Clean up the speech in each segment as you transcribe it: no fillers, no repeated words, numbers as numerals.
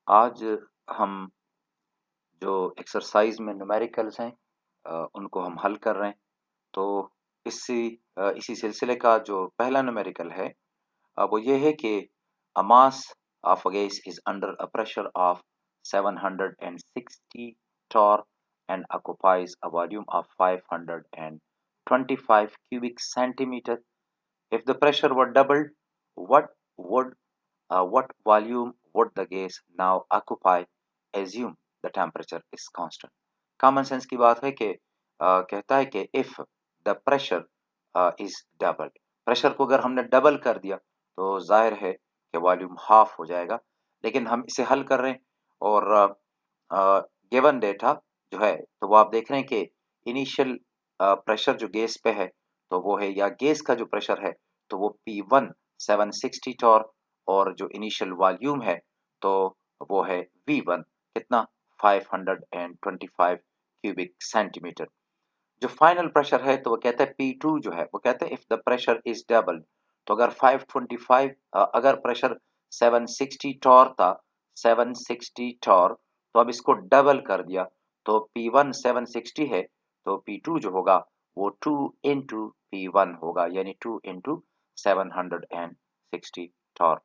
आज हम जो एक्सरसाइज में न्यूमेरिकल्स हैं उनको हम हल कर रहे हैं। तो इसी सिलसिले का जो पहला न्यूमेरिकल है वो ये है कि a mass of a gas is under a pressure of 760 torr and occupies a volume of 525 cubic centimeter. If the pressure were doubled, what would what volume would the gas now occupy? Assume the temperature is constant. Common sense की बात है कि कहता है कि if the pressure is double, pressure को अगर हमने डबल कर दिया तो जाहिर है कि वॉल्यूम हाफ हो जाएगा। लेकिन हम इसे हल कर रहे हैं और गिवन डेटा जो है तो वो आप देख रहे हैं कि इनिशियल प्रेशर जो गैस पे है तो वो है, या गैस का जो प्रेशर है तो वो P1 760 टॉर, और जो इनिशियल वॉल्यूम है तो वो है V1 कितना 525 क्यूबिक सेंटीमीटर। जो फाइनल प्रेशर है तो वो कहता है P2 जो है वो कहता है if the pressure is double, तो अगर 525 अगर प्रेशर 760 टॉर था, 760 टॉर, तो अब इसको डबल कर दिया तो P1 760 है तो P2 जो होगा वो 2 इंटू P1 होगा, यानी 2 इंटू 760 टॉर।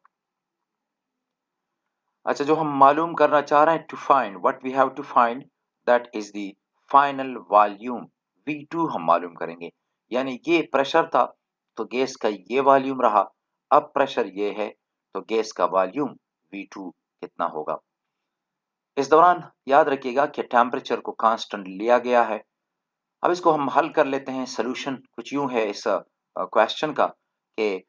अच्छा, जो हम मालूम करना चाह रहे हैं, to find what we have to find, that is the final volume V2 हम मालूम करेंगे। यानी ये प्रेशर था तो गैस का ये वॉल्यूम रहा, अब प्रेशर ये है तो गैस का वॉल्यूम V2 कितना होगा। इस दौरान याद रखिएगा कि टेम्परेचर को कांस्टेंट लिया गया है। अब इसको हम हल कर लेते हैं। सोल्यूशन कुछ यूं है इस क्वेश्चन का कि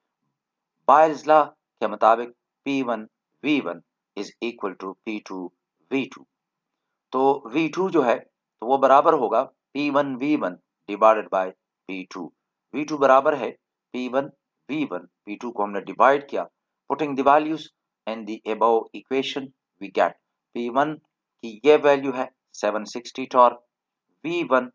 बायल्स लॉ के मुताबिक P1 V1 is equal to P2 V2। तो V2 जो है तो वो बराबर होगा P1 V1 divided by P2। V2 बराबर है P1 V1, P2 को हमने डिवाइड किया, putting the values in the above equation we get P1 की ये वैल्यू है 760 टॉर, V1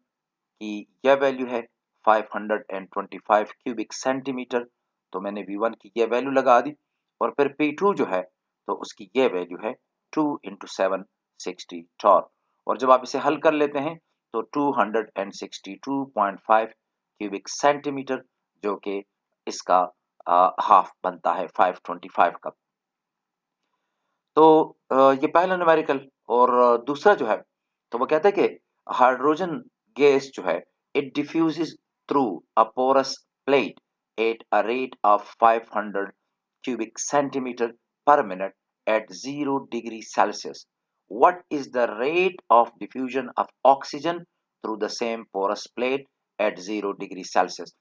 की यह वैल्यू है 525 क्यूबिक सेंटीमीटर। तो मैंने V1 की यह वैल्यू लगा दी, और फिर P2 जो है तो उसकी यह वैल्यू है 2 इंटू 760 टॉर। और जब आप इसे हल कर लेते हैं तो 262.5 क्यूबिक सेंटीमीटर, जो कि इसका हाफ बनता है 525 का। तो ये पहला न्यूमेरिकल। और दूसरा जो है तो वो कहता है कि हाइड्रोजन गैस जो है it diffuses through a porous plate at a rate of 500 cubic centimeter per minute at 0 degree Celsius. What is the rate of diffusion of oxygen through the same porous plate at 0 degree Celsius?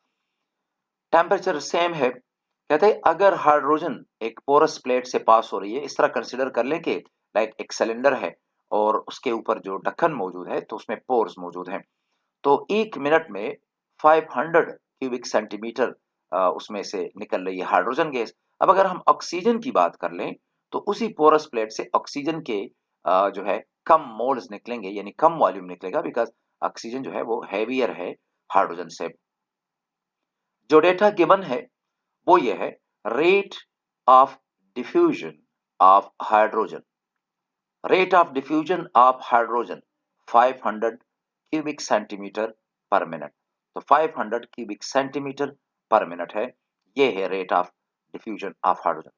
Temperature same है। कहते हैं अगर hydrogen एक porous plate से पास हो रही है, इस तरह कंसिडर कर लें कि लाइक एक सिलेंडर है और उसके ऊपर जो ढक्कन मौजूद है तो उसमें पोर्स मौजूद हैं। तो 1 मिनट में 500 क्यूबिक सेंटीमीटर उसमें से निकल रही है हाइड्रोजन गैस। अब अगर हम ऑक्सीजन की बात कर लें तो उसी पोरस प्लेट से ऑक्सीजन के जो है कम मोल्स निकलेंगे, यानी कम वॉल्यूम निकलेगा, बिकॉज ऑक्सीजन जो है वो हैवियर है हाइड्रोजन से। जो डेटा गिवन है वो ये है, rate of diffusion of hydrogen, rate of diffusion of hydrogen 500 cubic centimetre per minute. तो 500 क्यूबिक सेंटीमीटर पर मिनट है, ये है rate of diffusion of hydrogen.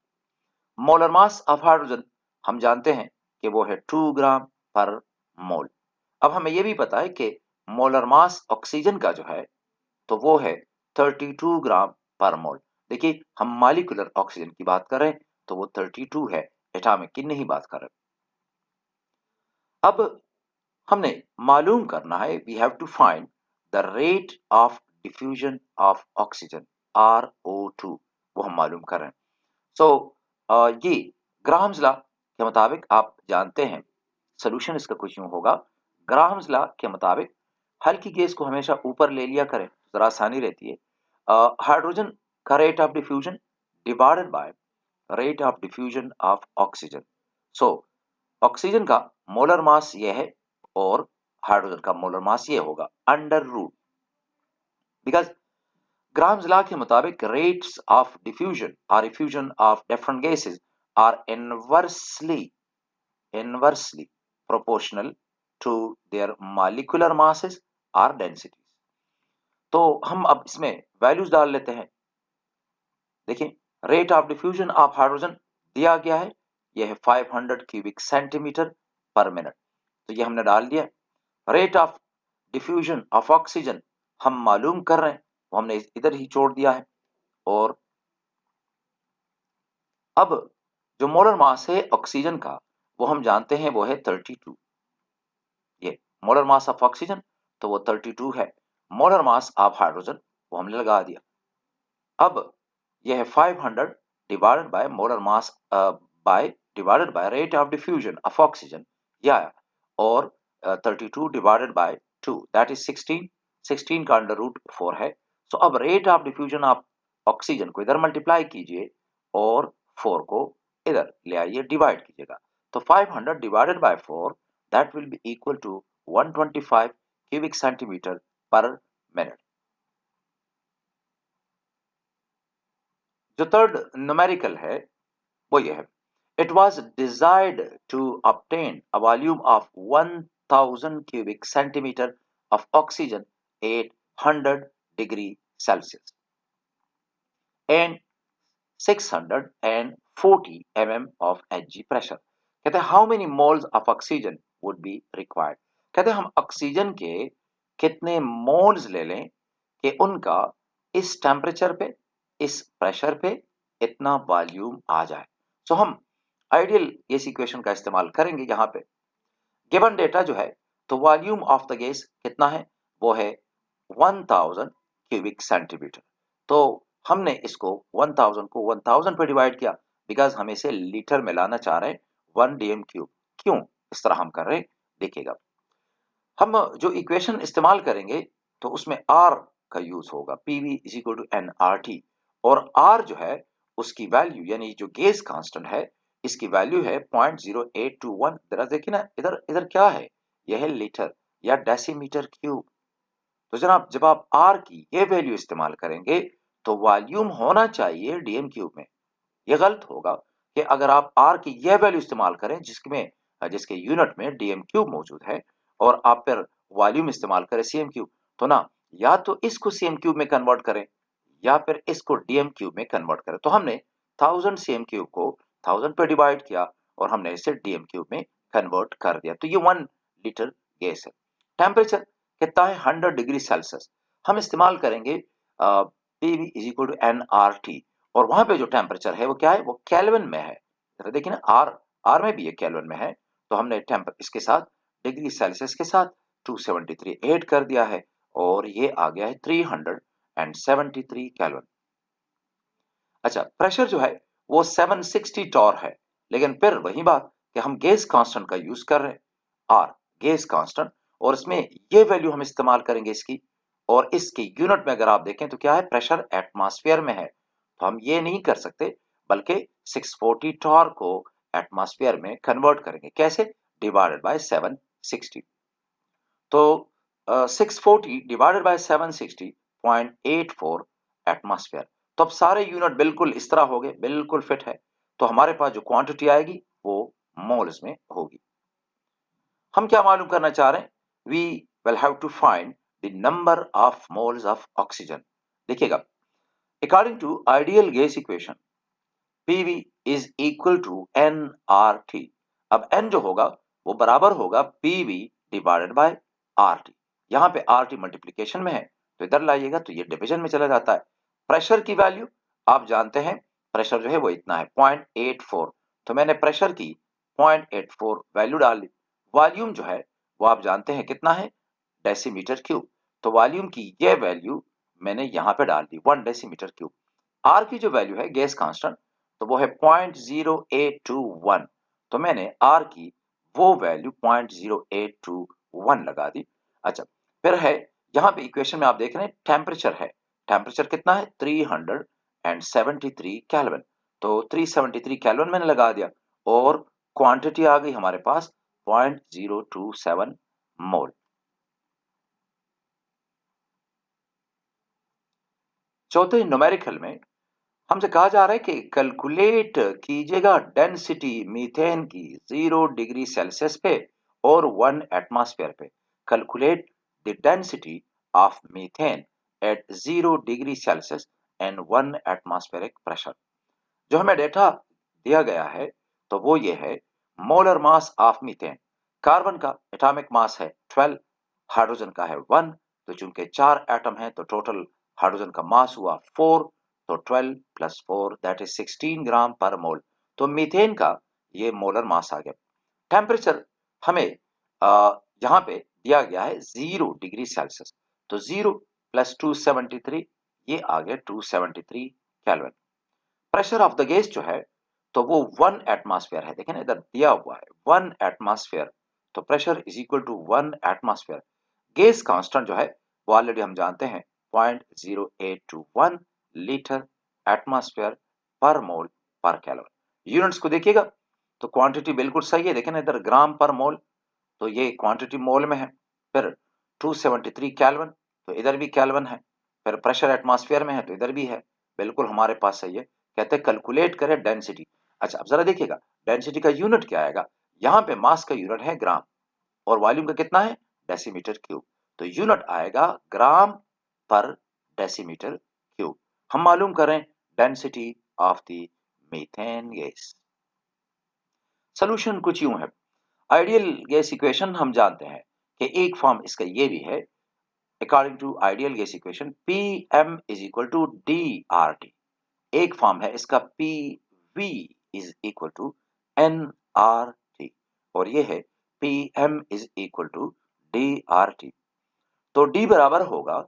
Molar mass of hydrogen हम जानते हैं कि वो है 2 ग्राम पर मोल। अब हमें यह भी पता है कि मोलर मास ऑक्सीजन का जो है तो वो है 32 ग्राम पर मोल। देखिए, हम मॉलिक्यूलर ऑक्सीजन की बात कर रहे हैं तो वो 32 है, एटॉमिक की नहीं बात कर रहे। अब हमने मालूम करना है, we have to find the rate of diffusion of oxygen RO2, वो हम मालूम कर रहे हैं। ये ग्राहम्स लॉ के मुताबिक आप जानते हैं, सोल्यूशन इसका कुछ यूं होगा। ग्राहम्स लॉ के मुताबिक हल्की गैस को हमेशा ऊपर ले लिया करें, जरा आसानी रहती है। हाइड्रोजन का rate of diffusion divided by rate of diffusion of oxygen. So oxygen का मोलर मास ये है और हाइड्रोजन का मोलर मास ये होगा under root, because Graham's law के मुताबिक रेट्स ऑफ डिफ्यूजन और effusion of different gases are inversely proportional to their molecular masses or densities. तो हम अब इसमें वैल्यूज डाल लेते हैं। देखिए, rate of diffusion of hydrogen दिया गया है, यह है 500 क्यूबिक सेंटीमीटर पर मिनट, तो ये हमने डाल दिया। Rate of diffusion of oxygen हम मालूम कर रहे हैं, वो हमने इधर ही छोड़ दिया है। और अब जो मोलर मास है ऑक्सीजन का, वो हम जानते हैं वो है 32। ये मोलर मास ऑफ ऑक्सीजन तो वो 32 है। मोलर मास ऑफ हाइड्रोजन वो हमने लगा दिया। अब यह है 500 divided bye molar mass by divided by rate of diffusion of oxygen, या और 32 डिवाइडेड बाय 2 दैट इज 16। 16 का अंडर रूट 4 है। सो अब rate of diffusion of oxygen को इधर मल्टीप्लाई कीजिए और 4 को इधर ले आइए, डिवाइड कीजिएगा। तो 500 divided by 4 that will be equal to 125 cubic centimetre per minute. जो थर्ड न्यूमेरिकल है वो ये है, it was desired to obtain a volume of 1000 cubic centimeter of oxygen at 100 degree Celsius and 640 mm of Hg pressure। कहते हैं how many moles of oxygen would be required. कहते हैं हम ऑक्सीजन के कितने मोल्स ले लें कि उनका इस टेम्परेचर पे, इस प्रेशर पे इतना वॉल्यूम आ जाए। सो हम आइडियल गैस इक्वेशन का इस्तेमाल करेंगे यहाँ पे। गिवन डेटा जो है, तो वॉल्यूम ऑफ द गैस कितना है, वो है 1000 क्यूबिक सेंटीमीटर। तो हमने इसको 1000 को 1000 पे डिवाइड किया, बिकॉज हम इसे लीटर में लाना चाह रहे हैं, 1 डीएम क्यूब। क्यों इस तरह हम कर रहे हैं देखिएगा। हम जो इक्वेशन इस्तेमाल करेंगे तो उसमें आर का यूज होगा, PV is equal to n R T. और आर जो है उसकी वैल्यू यानी जो गेज कांस्टेंट है, इसकी वैल्यू है 0.0821। जरा देखिए ना, इधर इधर क्या है, यह है लीटर या डेसीमीटर क्यूब। तो जनाब जब आप आर की ये वैल्यू इस्तेमाल करेंगे तो वॉल्यूम होना चाहिए डीएम क्यूब में। ये गलत होगा कि अगर आप आर की यह वैल्यू इस्तेमाल करें जिसमें जिसके यूनिट में डीएम क्यूब मौजूद है, और आप फिर वॉल्यूम इस्तेमाल करें सीएम क्यूब, तो ना या तो इसको सीएम क्यूब में कन्वर्ट करें या फिर इसको डीएम क्यूब में कन्वर्ट करें। तो हमने 1000 सीएम क्यूब को 1000 पे डिवाइड किया और हमने इसे डीएम क्यूब में कन्वर्ट कर दिया। तो ये 1 लीटर गैस है। टेम्परेचर कितना है, 100 डिग्री सेल्सियस। हम इस्तेमाल करेंगे PV is equal to n R T, और वहां पे जो टेम्परेचर है वो क्या है, वो केल्विन में है। जरा देखिए ना, आर आर में भी ये केल्विन में है, तो हमने इसके साथ डिग्री सेल्सियस के साथ 273 ऐड कर दिया है और ये आ गया है 373 केल्विन। अच्छा, प्रेशर जो है वो 760 टॉर है, लेकिन फिर वही बात कि हम गैस कांस्टेंट का यूज कर रहे हैं, आर गैस कांस्टेंट, और इसमें ये वैल्यू हम इस्तेमाल करेंगे इसकी। और इसके यूनिट में अगर आप देखें तो क्या है, प्रेशर एटमॉस्फेयर में है, तो हम ये नहीं कर सकते बल्कि 640 टॉर को एटमॉस्फेयर में कन्वर्ट करेंगे। कैसे, डिवाइडेड बाय 760। तो 640 डिवाइडेड बाय 760.84 एटमॉस्फेयर। तो अब सारे यूनिट बिल्कुल इस तरह हो गए, बिल्कुल फिट है। तो हमारे पास जो क्वांटिटी आएगी वो मोल्स में होगी। हम क्या मालूम करना चाह रहे हैं, we will have to find the number of moles of oxygen. देखिएगा, according to ideal gas equation PV is equal to n R T. अब एन जो होगा वो बराबर होगा PV divided by R T. यहाँ पे आर टी मल्टीप्लीकेशन में है तो इधर लाइएगा तो ये डिवीजन में चला जाता है। प्रेशर की वैल्यू आप जानते हैं, प्रेशर जो है वो इतना है 0.84, तो मैंने प्रेशर की 0.84 वैल्यू डाल दी। वॉल्यूम जो है वो आप जानते हैं कितना है, डेसीमीटर क्यूब, तो वॉल्यूम की ये वैल्यू मैंने यहाँ पे डाल दी 1 डेसीमीटर क्यूब। आर की जो वैल्यू है गैस कांस्टेंट, तो वो है 0.0821, तो मैंने आर की वो वैल्यू 0.0821 लगा दी। अच्छा, फिर है यहाँ पे इक्वेशन में आप देख रहे हैं टेम्परेचर है, टेम्परेचर कितना है 373 केल्विन, तो 373 केल्विन मैंने लगा दिया और क्वांटिटी आ गई हमारे पास 0.027 मोल। चौथे न्यूमेरिकल में हमसे कहा जा रहा है कि कैलकुलेट कीजिएगा डेंसिटी मीथेन की 0 डिग्री सेल्सियस पे और 1 एटमॉस्फेयर पे। Calculate the density of methane at 0 degree Celsius and 1 atmospheric pressure. जो हमें डेटा दिया गया है तो वो ये है, molar mass of methane. Carbon का एटॉमिक मास है 12, हाइड्रोजन का है 1, तो चूंकि 4 एटम है तो टोटल हाइड्रोजन का मास हुआ 4, तो 12 प्लस 4 दैट इज 16 ग्राम पर मोल। तो मीथेन का ये मोलर मास आ गया। टेम्परेचर हमें यहाँ पे दिया गया है 0 डिग्री सेल्सियस, तो 0 प्लस 273 ये आ गया 273 kelvin. Pressure of the gas जो है तो वो 1 एटमॉस्फेयर है, देखें ना इधर दिया हुआ है 1 एटमॉस्फेयर, तो pressure is equal to 1 atmosphere. Gas constant जो है वो ऑलरेडी हम जानते हैं 0.0821 लीटर एटमॉस्फेयर पर मोल पर कैलोरी। यूनिट्स को देखिएगा तो क्वांटिटी बिल्कुल सही है, देखें ना इधर ग्राम पर मोल, तो ये क्वांटिटी मोल में है। फिर 273 केल्विन, तो इधर भी केल्विन है। फिर प्रेशर एटमॉस्फेयर में है तो इधर भी है, बिल्कुल हमारे पास सही है। कहते हैं कैलकुलेट करें डेंसिटी। अच्छा अब जरा देखिएगा डेंसिटी का यूनिट क्या आएगा। यहाँ पे मास का यूनिट है ग्राम और वॉल्यूम का कितना है डेसीमीटर क्यूब, तो यूनिट आएगा ग्राम पर डेसीमीटर क्यूब। हम मालूम करें density of the methane gas. Solution कुछ यूं है। आइडियल गैस इक्वेशन हम जानते हैं कि एक फॉर्म इसका ये भी है, according to ideal gas equation P M is equal to D R T. एक फॉर्म है इसका P V is equal to n R T, और ये है P M is equal to D R T. तो डी बराबर होगा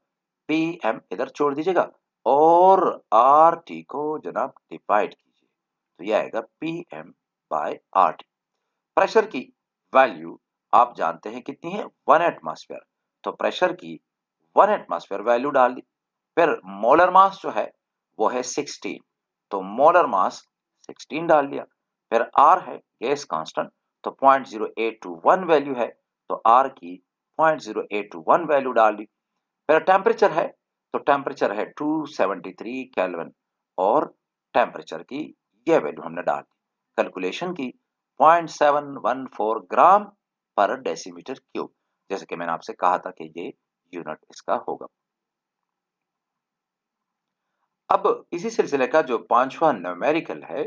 P M, इधर छोड़ दीजिएगा, और आर टी को जनाब डिवाइड कीजिए, तो ये आएगा P M by R T. Pressure की वैल्यू आप जानते हैं कितनी है 1 एटमॉस्फेयर, तो प्रेशर की 1 एटमॉस्फेयर वैल्यू डाल दी। फिर मोलर मास जो है वो है 16, तो मोलर मास 16 डाल दिया। फिर आर है गैस कांस्टेंट, तो 0.0821 वैल्यू है, तो आर की 0.0821 वैल्यू डाल दी। फिर टेम्परेचर है तो टेम्परेचर है 273 केल्विन, और टेम्परेचर की यह वैल्यू हमने डाल दी। कैलकुलेशन की 0.714 ग्राम पर डेसीमीटर क्यूब, जैसे कि मैंने आपसे कहा था कि ये यूनिट इसका होगा। अब इसी सिलसिले का जो पांचवा न्यूमेरिकल है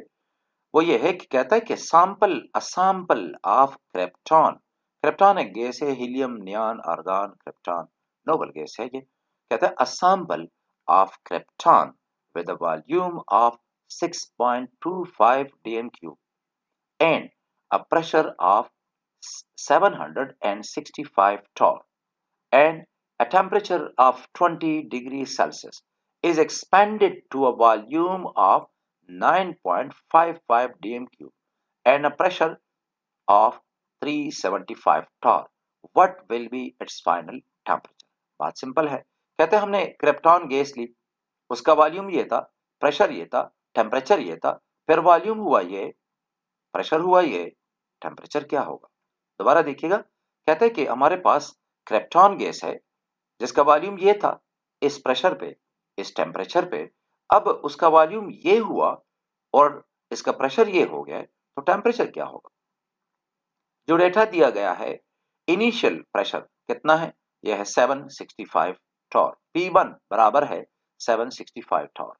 वो ये है कि कहता है कि सैंपल ऑफ क्रिप्टॉन। क्रिप्टॉन एक गैस है, helium neon argon krypton noble gas है। ये कहता है a sample of krypton with a volume of 6.25 dm cube and a pressure of 765 torr and a temperature of 20 degrees Celsius is expanded to a volume of 9.55 dm cube and a pressure of 375 torr. What will be its final temperature? बात simple है। कहते हैं हमने krypton gas ली, उसका volume ये था, pressure ये था, टेम्परेचर ये था, फिर वॉल्यूम हुआ ये, प्रेशर हुआ ये, टेम्परेचर क्या होगा। दोबारा देखिएगा, कहते हैं कि हमारे पास क्रिप्टॉन गैस है जिसका वॉल्यूम ये था, इस प्रेशर पे, इस टेम्परेचर पे, अब उसका वॉल्यूम ये हुआ और इसका प्रेशर ये हो गया, तो टेम्परेचर क्या होगा। जो डेटा दिया गया है, इनिशियल प्रेशर कितना है, यह है 765 टॉर, P1 बराबर है 765 टॉर,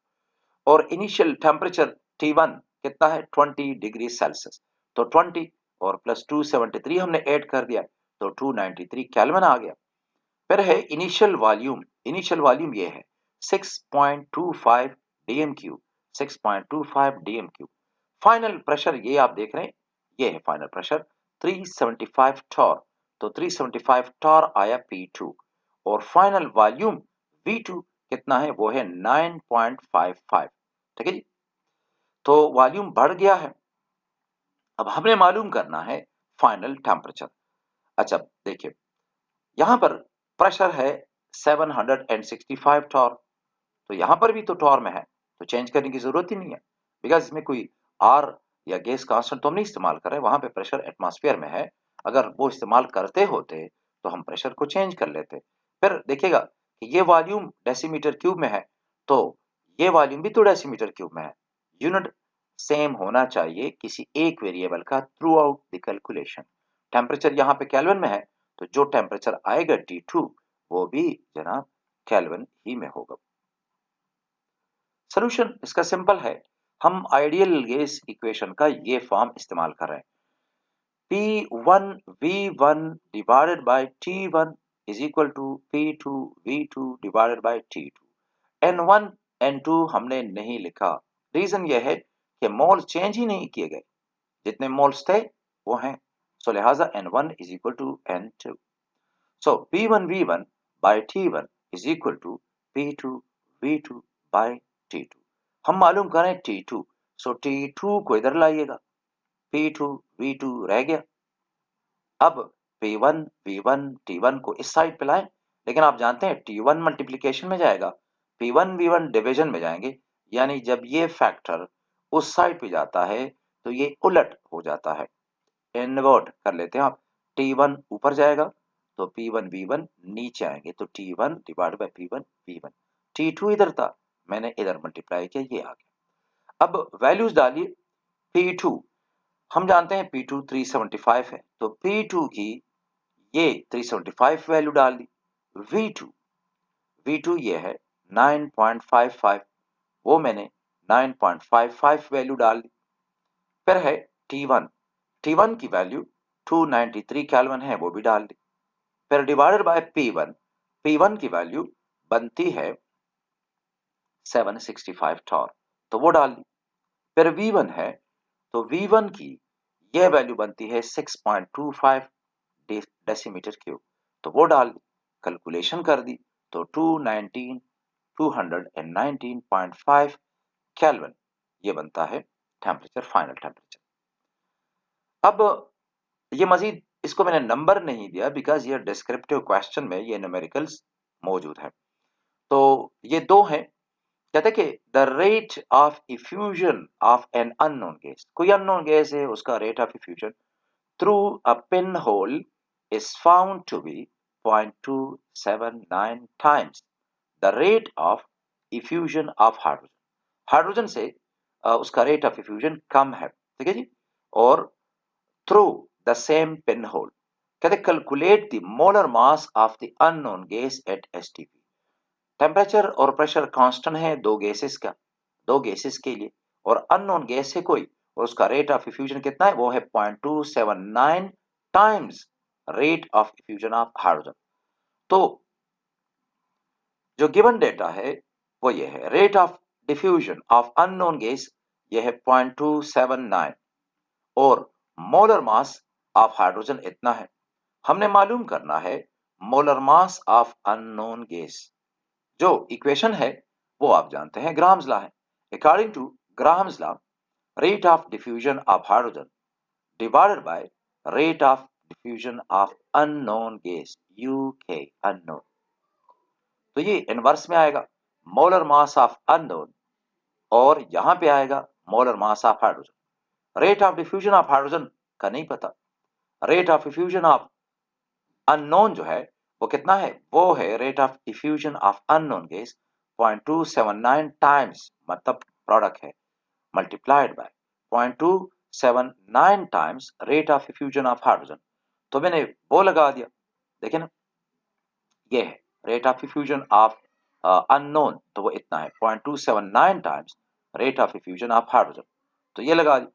और इनिशियल टेम्परेचर T1 कितना है 20 डिग्री सेल्सियस, तो 20 और प्लस 273 हमने ऐड कर दिया तो 293 केल्विन आ गया। फिर है इनिशियल वॉल्यूम ये है 6.25 DM cube, 6.25 DM cube. Final pressure ये आप देख रहे हैं, ये है फाइनल प्रेशर 375 टॉर, तो 375 टॉर आया P2, और फाइनल वॉल्यूम V2 कितना है, वो है 9.55। ठीक है जी, तो वॉल्यूम बढ़ गया है। अब हमने मालूम करना है फाइनल टेम्परेचर। अच्छा देखिए, यहां पर प्रेशर है 765 टॉर, तो यहां पर भी तो टॉर में है, तो चेंज करने की जरूरत ही नहीं है, बिकॉज इसमें कोई आर या गैस कांस्टेंट तो हम नहीं इस्तेमाल कर रहे हैं, वहां पे प्रेशर एटमॉस्फेयर में है। अगर वो इस्तेमाल करते होते तो हम प्रेशर को चेंज कर लेते। फिर देखिएगा कि ये वॉल्यूम डेसीमीटर क्यूब में है, तो ये वॉल्यूम भी तो डेसीमीटर क्यूब में है। यूनिट सेम होना चाहिए किसी एक वेरिएबल का through out the calculation. Temperature यहाँ पे केल्विन में है, तो जो टेम्परेचर आएगा T2 वो भी जनाब केल्विन ही में होगा। सॉल्यूशन इसका सिंपल है। हम आइडियल गैस इक्वेशन का ये फॉर्म इस्तेमाल कर रहे हैं। P1 V1 divided by T1 is equal to P2 V2 divided by T2। N1 N2 हमने नहीं लिखा। रीजन यह है कि मोल चेंज ही नहीं किए गए, जितने मोल्स थे वो हैं, सो लिहाजा N1 is equal to N2। So P1 V1 by T1 is equal to P2 V2 by T2। हम मालूम करें T2, सो T2 को इधर लाइएगा, P2 V2 रह गया। अब P1 V1 T1 को इस साइड पे लाएं, लेकिन आप जानते हैं T1 मल्टीप्लिकेशन में जाएगा, P1 V1 डिवीजन में जाएंगे, यानी जब ये फैक्टर उस साइड पे जाता है तो ये उलट हो जाता है। इन्वर्ट कर लेते हैं आप, T1 ऊपर जाएगा तो P1 V1 नीचे आएंगे, तो T1 divide by P1 V1। T2 इधर था, मैंने इधर मल्टीप्लाई किया, ये आ गया। अब वैल्यूज डालिए। P2 हम जानते हैं P2 375 है, तो P2 की ये 375 वैल्यू डाल दी। V2 ये है 9.55, वो मैंने 9.55 वैल्यू डाल दी। फिर है T1 की वैल्यू 293 केल्विन है, वो भी डाल दी। फिर डिवाइडेड बाय P1 की वैल्यू बनती है 765 टॉर, तो वो डाल दी। फिर V1 है, तो V1 की यह वैल्यू बनती है 6.25 डेसीमीटर क्यूब, तो वो डाल दी। कैलकुलेशन कर दी तो 219.5 केल्विन ये बनता है टेम्परेचर, फाइनल टेम्परेचर। अब ये मजीद इसको मैंने नंबर नहीं दिया बिकॉज ये डिस्क्रिप्टिव क्वेश्चन में ये न्यूमेरिकल्स मौजूद है। तो ये दो हैं। कहते कि the rate of effusion of an unknown gas, कोई अननोन गैस है, उसका rate of effusion through a pin hole is found to be 0.279 times the rate of effusion of hydrogen। Hydrogen से उसका रेट ऑफ इफ्यूजन कम है, ठीक है जी। और through the same pin hole, कहते calculate the molar mass of the unknown gas at STP. Temperature और pressure constant है दो गैसेस के लिए, और अननोन गैस है कोई, और उसका रेट ऑफ इफ्यूजन कितना है, वो है 0.279 times rate of effusion of hydrogen. तो जो गिवन डेटा है वो ये है, rate of diffusion of unknown gas ये है 0.279, और मोलर मास ऑफ हाइड्रोजन इतना है। हमने मालूम करना है molar mass of unknown gas. जो इक्वेशन है वो आप जानते हैं, ग्राम्स लॉ है। According two grams law, rate of diffusion of hydrogen divided by rate of diffusion of unknown gas, UK unknown, तो ये इनवर्स में आएगा मोलर मास ऑफ अननोन, और यहां पे आएगा molar mass of hydrogen. Rate of diffusion of hydrogen का नहीं पता, rate of diffusion of unknown जो है वो कितना है, वो है rate of diffusion of unknown gas 0.279 times, मतलब प्रोडक्ट है, multiplied by 0.279 times rate of diffusion of hydrogen. तो मैंने वो लगा दिया, देखिए ना, ये है rate of diffusion of unknown, तो वो इतना है 0.279 times rate of diffusion of hydrogen, तो ये लगा दिया।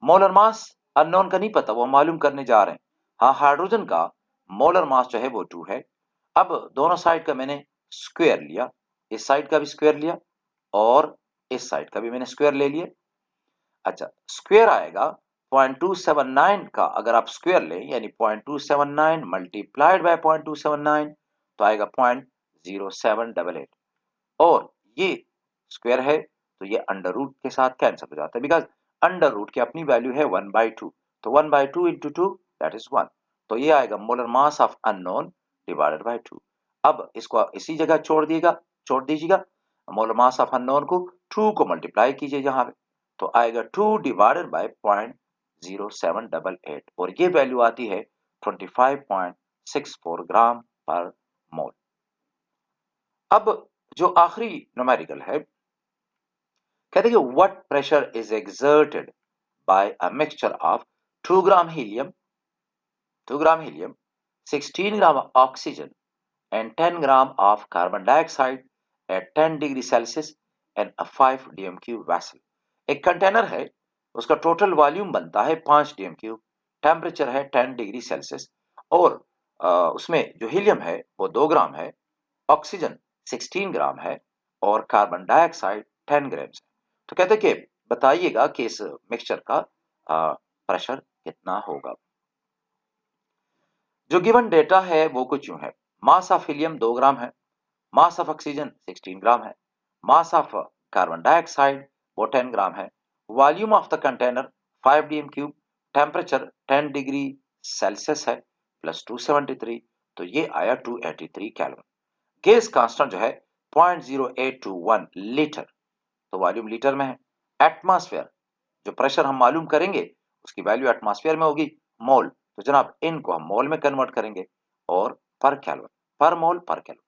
मोलर मास अननोन का नहीं पता, वो मालूम करने जा रहे हैं। हाँ, हाइड्रोजन का मोलर मास जो है वो 2 है। अब दोनों साइड का मैंने स्क्वायर लिया, इस साइड का भी स्क्वायर लिया और इस साइड का भी मैंने स्क्वायर ले लिया। अच्छा, स्क्वायर आएगा 0.279 का, अगर आप स्क्वायर लें यानी 0.279 मल्टीप्लाइड बाय 0.279 तो आएगा 0.0788, और ये स्क्वायर है तो ये अंडर रूट के साथ कैंसिल हो जाता है, बिकॉज अंडर रूट की अपनी वैल्यू है 1/2, तो 1/2 इंटू 2 दैट इज 1, तो ये आएगा molar mass of unknown divided by 2। अब इसको इसी जगह छोड़ दीजिएगा, मोलर मास ऑफ अननोन को 2 को मल्टीप्लाई कीजिए यहाँ पे, तो आएगा 2 डिवाइडेड बाय 0.0788, और ये वैल्यू आती है 25.64 ग्राम पर मोल। अब जो आखिरी न्यूमेरिकल है कहते हैं कि what pressure is exerted by a mixture of 2 gram helium 16 gram oxygen and 10 gram of carbon dioxide at 10 degree Celsius and a 5 dm cube vessel. एक कंटेनर है, उसका टोटल वॉल्यूम बनता है 5 dm क्यूब, टेम्परेचर है 10 degree Celsius और उसमें जो helium है वो 2 ग्राम है, ऑक्सीजन 16 ग्राम है और कार्बन डाइऑक्साइड 10 ग्राम है। तो कहते हैं कि बताइएगा कि इस मिक्सचर का प्रेशर कितना होगा। जो गिवन डेटा है वो कुछ यूं है। मास ऑफ हीलियम 2 ग्राम है, मास ऑफ ऑक्सीजन 16 ग्राम है, मास ऑफ कार्बन डाइऑक्साइड वो 10 ग्राम है, volume of the container 5 DM cube, temperature 10 degree Celsius है प्लस 273, तो ये आया 283 केल्विन। गैस कांस्टेंट जो है 0.0821 लीटर, तो वॉल्यूम लीटर में है। एटमॉस्फेयर जो प्रेशर हम मालूम करेंगे उसकी वैल्यू एटमॉस्फेयर में होगी, मोल, तो जनाब इनको हम मोल में कन्वर्ट करेंगे और पर केल्विन, पर मोल पर केल्विन।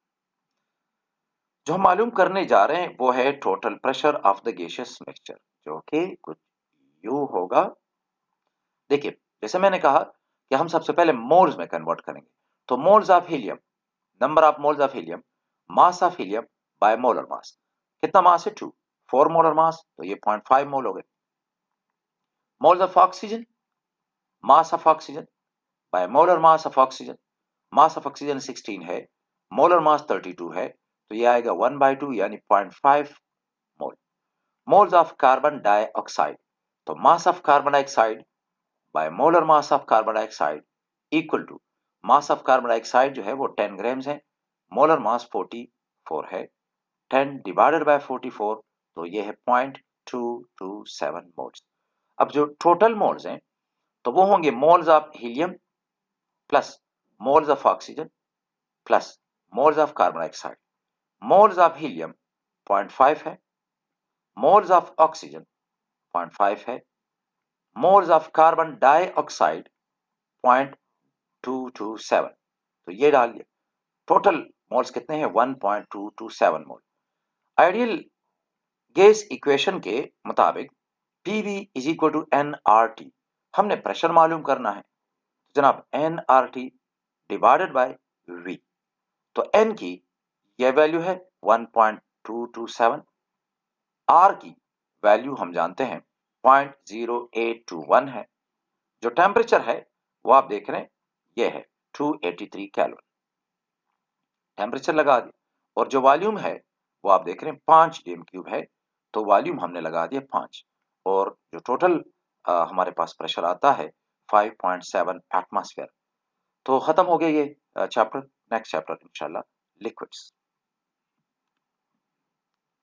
जो हम मालूम करने जा रहे हैं वो है total pressure of the gaseous mixture, जो कि कुछ यू होगा। देखिए, जैसे मैंने कहा कि हम सबसे पहले मोल्स में कन्वर्ट करेंगे, तो moles of helium, number of moles of helium, mass of helium bye molar मास, कितना मास है 2, 4 मोलर मास, तो ये 0.5 मोल हो गए। Moles of oxygen, mass of oxygen by molar mass of oxygen, mass of oxygen 16 है, मोलर मास 32 है, तो ये आएगा 1/2 यानी 0.5 mole. Moles of carbon dioxide, तो mass of carbon dioxide by molar mass of carbon dioxide equal to mass of carbon dioxide जो है वो 10 ग्राम्स है, मोलर मास 44 है, 10 डिवाइडेड बाय 44, तो ये है 0.227 मोल्स। अब जो टोटल मोल्स हैं तो वो होंगे moles of helium plus moles of oxygen plus moles of carbon dioxide. Moles of helium 0.5 है, मोल्स ऑफ ऑक्सीजन 0.5 है, मोल्स ऑफ कार्बन डाइऑक्साइड 0.227, तो ये डालिए टोटल मोल्स कितने हैं 1.227 मोल। आइडियल गैस इक्वेशन के मुताबिक PV is equal to nRT, हमने प्रेशर मालूम करना है, तो जनाब nRT डिवाइडेड बाय V, तो n की यह वैल्यू है 1.227, R की वैल्यू हम जानते हैं 0.0821 है, जो टेम्परेचर है वो आप देख रहे हैं ये है 283 केल्विन, टेम्परेचर लगा दिया, और जो वॉल्यूम है वो आप देख रहे हैं 5 डीएम क्यूब है, तो वॉल्यूम हमने लगा दिया 5, और जो टोटल हमारे पास प्रेशर आता है 5.7 एटमॉस्फेयर। तो खत्म हो गया ये चैप्टर। नेक्स्ट चैप्टर इंशाल्लाह लिक्विड्स।